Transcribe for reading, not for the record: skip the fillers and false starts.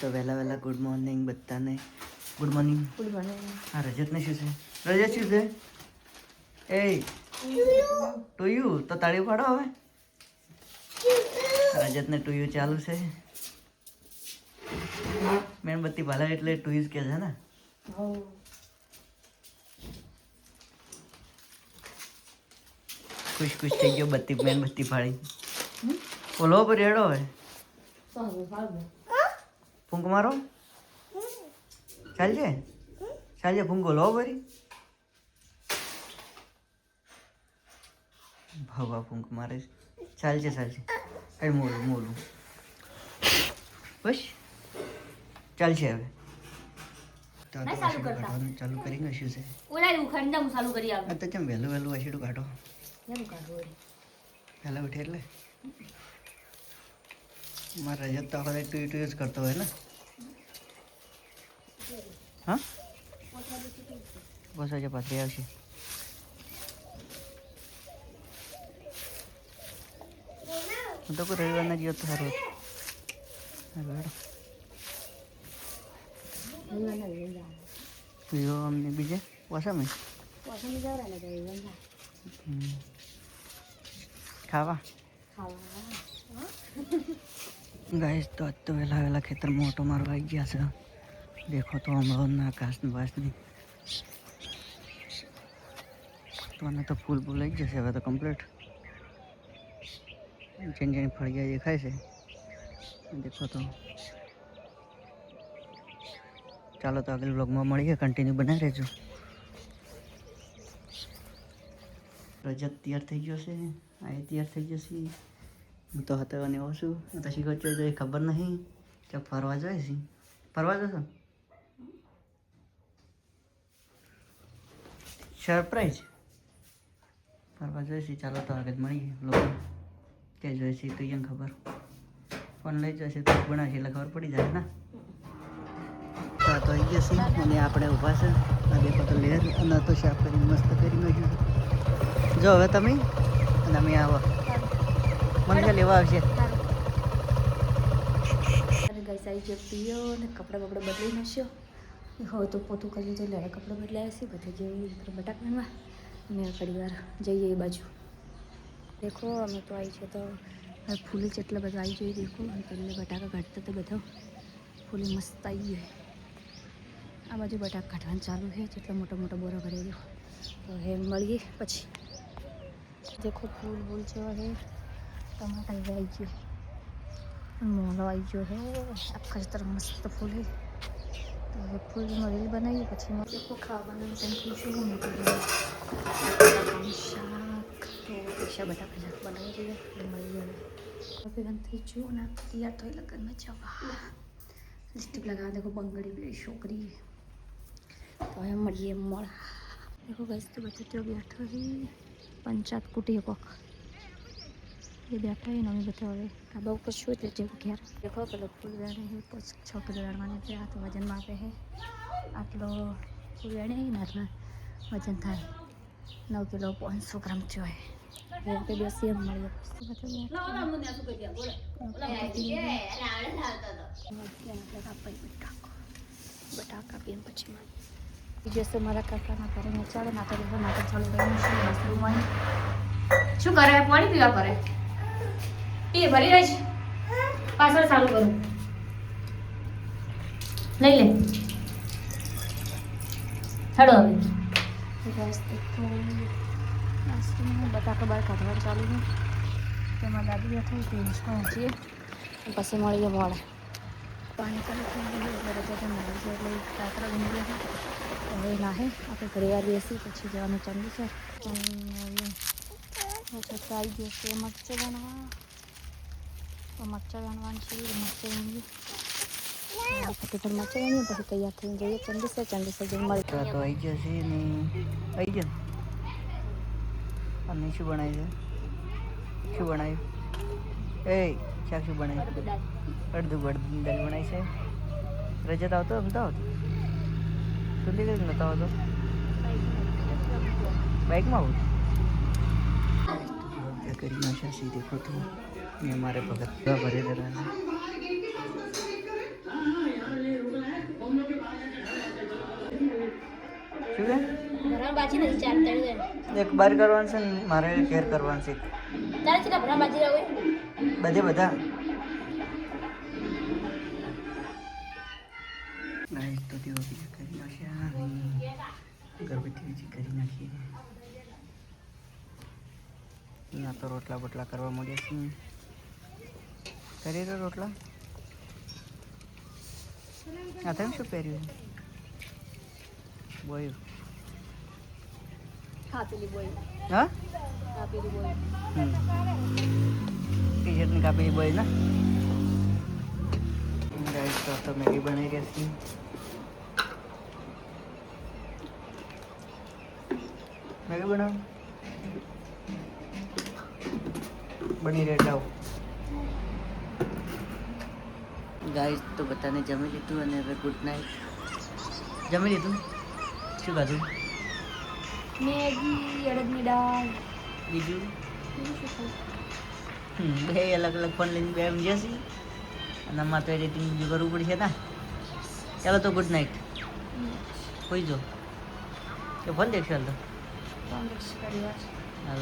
તો વહેલા વહેલા ગુડ મોર્નિંગ બધાને. Good morning. Good morning. હા રજતને શું છે? રજત શું છે? એ ટુયુ તો તાળી પાડો હવે. રજતને ટુયુ ચાલુ છે. મીણબત્તી ભાલે એટલે ટુયુ જ કે છે ને. ખુશ ખુશ થઈ ગયો બત્તી મીણબત્તી ફાડી. બોલો પર રેડો હવે. ફૂંક મારો. ચાલજે ચાલજે ફૂંકો લો ભરી. ભાવા ફૂંક મારે. ચાલજે ચાલજે. કઈ મોલું મોલું બસ ચાલશે હવે. તો આ તો વાસણું કાઢવાનું ચાલુ કરી નાખ્યું છે. ઓલા ઉખંડા હું ચાલુ કરી આવું. આ તો કેમ વહેલું વહેલું વાસણું કાઢો. કેમ કાઢો? વહેલા ઉઠે એટલે મારા રજત તો આખો ટુ ટુ જ કરતો હોય ને. હા બસ આજે પાથરી આવશે. હું તો કોઈ રવિવારના જીવો તો સારું હતું. અમને બીજે વાસામાં ખાવા ગાઈસ તો આજ તો વહેલા વહેલા ખેતરમાં ઓટો મારવા આવી ગયા છે. દેખો તો હમણાં આકાશની વાસની તો આને તો ફૂલ ફૂલ આવી જશે હવે તો કમ્પ્લીટ. જેની ફળિયા દેખાય છે દેખો તો. ચાલો તો આગળ બ્લોગમાં મળીએ, કન્ટિન્યુ બનાવી રહેજો. રજત તૈયાર થઈ ગયો છે, આ તૈયાર થઈ જશે. હું તો હતવાની આવું છું તો શીખો તો એ ખબર નહીં કે ફરવા જાય છે. ફરવા જશો સરપ્રાઈઝ ફરવા જઈશે. ચાલો તો આગળ મળીએ લોકો ક્યાં જોઈએ છે તો અહીંયા ખબર. ફોન લઈ જશે તો બનાવશે એટલે ખબર પડી જાય ને. તો આવી જશે અને આપણે ઊભા છે. આ દેખો તો લેર અને તો સાફ કરીને મસ્ત કરી નાખ્યું. જો હવે તમે અને અમે આવો મને લેવા આવશે. પીયો ને કપડાં બપડા બદલી નાખ્યો. હવે તો પોતું કરી લીધું એટલે કપડાં બદલાયા છે. બધા જઈએ બટાકામાં અને ઘણી વાર જઈએ એ બાજુ. દેખો અમે તો આવી છે તો ફૂલી જેટલા બધા આવી જોઈએ. દેખો પહેલે બટાકા કાઢતા તો બધા ફૂલી મસ્ત આવી ગયું. આ બાજુ બટાકા કાઢવાનું ચાલુ છે. જેટલા મોટા મોટા બોરા ભરી દો તો હે મળીએ પછી. દેખો ફૂલ ફૂલ છે. હે ટમાટર આવી ગયો, મોલો આવી ગયો હે. આખા જ તરફ મસ્ત ફૂલ હે. તો હવે ફૂલનો રીલ બનાવીએ પછી દેખો ખાવાનું કંઈ છું શાક તો પૈસા બટાકા શાક બનાવી દઈએ એટલે મળી જાય. લગ્ન થઈ ગયું અને તૈયાર થઈ લગ્નમાં જવા. લિપસ્ટિક લગાવવા દેખો બંગડી બે છોકરી. તો હવે મળીએ મળા. દેખો ગઈશ તો બધા તો બેઠો છે. પંચાયત કુટી કોક એ બેઠા હોય ને અમે બધા હવે ધાબા ઉપર છું એટલે જેવું ઘેર. દેખો પેલો ફૂલ વેણે છે પછી છોકરી વેણવાની છે. આ તો વજન માપે છે. આટલો ફૂલ વેણે ને આટલા વજન થાય 9 કિલો 500 ગ્રામ થયો હોય. એ બેસી એમ મળીએ બટાકા પીને પછી જશે મારા કાકાના ઘરે ચાલે ના તો નાટક ચાલુ કર્યું છે. મશરૂમ શું કરે? પાણી પીવા કરે એ ભરી રહી છે. પાછળ ચાલુ કરું લઈ લે હેડો હવે. બટાકા બાર કાઢવાનું ચાલુ છે. તેમાં દાદી બેઠા તે પહોંચીએ પછી મળીએ મોડા. પાણી ચાલુ થઈ ગયું એટલે રજા મળી જાય એટલે કાકરા બની ગયા છે. હવે નાહે આપણે ઘરે વાર બેસી પછી જવાનું ચાલુ છે. આવી ગયો છે મરચાં બનાવવા. તો મરચાં બનાવવાનું છે. મરચાં બની ફટાફટ મરચાં બની પછી તૈયાર થઈને જઈએ ચંદીસર જેવું મળે. તો આવી જશે ને આવી ગયો. અને શું બનાવ્યું છે? શું બનાવ્યું? એ શાક શું બનાવ્યું? અડધું દાળ બનાવી છે. રજત આવતો અમતો આવતો સુધી કઈ નતો આવતો બાઇકમાં આવું કરી નાખ્યા સીધે ખોટું. મેં મારે ભગત ભરી દેવાના છે ભરવા બાજી નથી 4 તળી દે એક બાર કરવાનું છે ને મારે કેર કરવાનું છે તારે કેટલા ભરવા બાજી રહે બધા ગાઈસ તો તેઓ બીજા કરી નાખ્યા ગરબી બીજી કરી નાખીએ ના તો રોટલા બોટલા કરવા મળ્યા છે કરી દો રોટલા આ તમે શું પહેર્યું બોયું કાપેલી બોય હા કાપેલી બોય ટી શર્ટની કાપેલી બોય ના ગાઈસ તો મેગી બનાવી રહ્યા છીએ મેગી બનાવ બની રહે લાવ ગાઈસ તો બધાને જમી લીધું અને હવે ગુડ નાઇટ જમી લીધું શું ખાધું મેગી અડદની દાળ બીજું બીજું શું ખાવું? બે અલગ અલગ ફોન લઈને બે જઈએ છીએ અને આમાં તો એડિટિંગ બીજું કરવું પડશે ને ચાલો તો ગુડ નાઇટ હોઈ જો કે ફોન દેખશે હાલ તો કોંગ્રેસ પરિવાર હાલ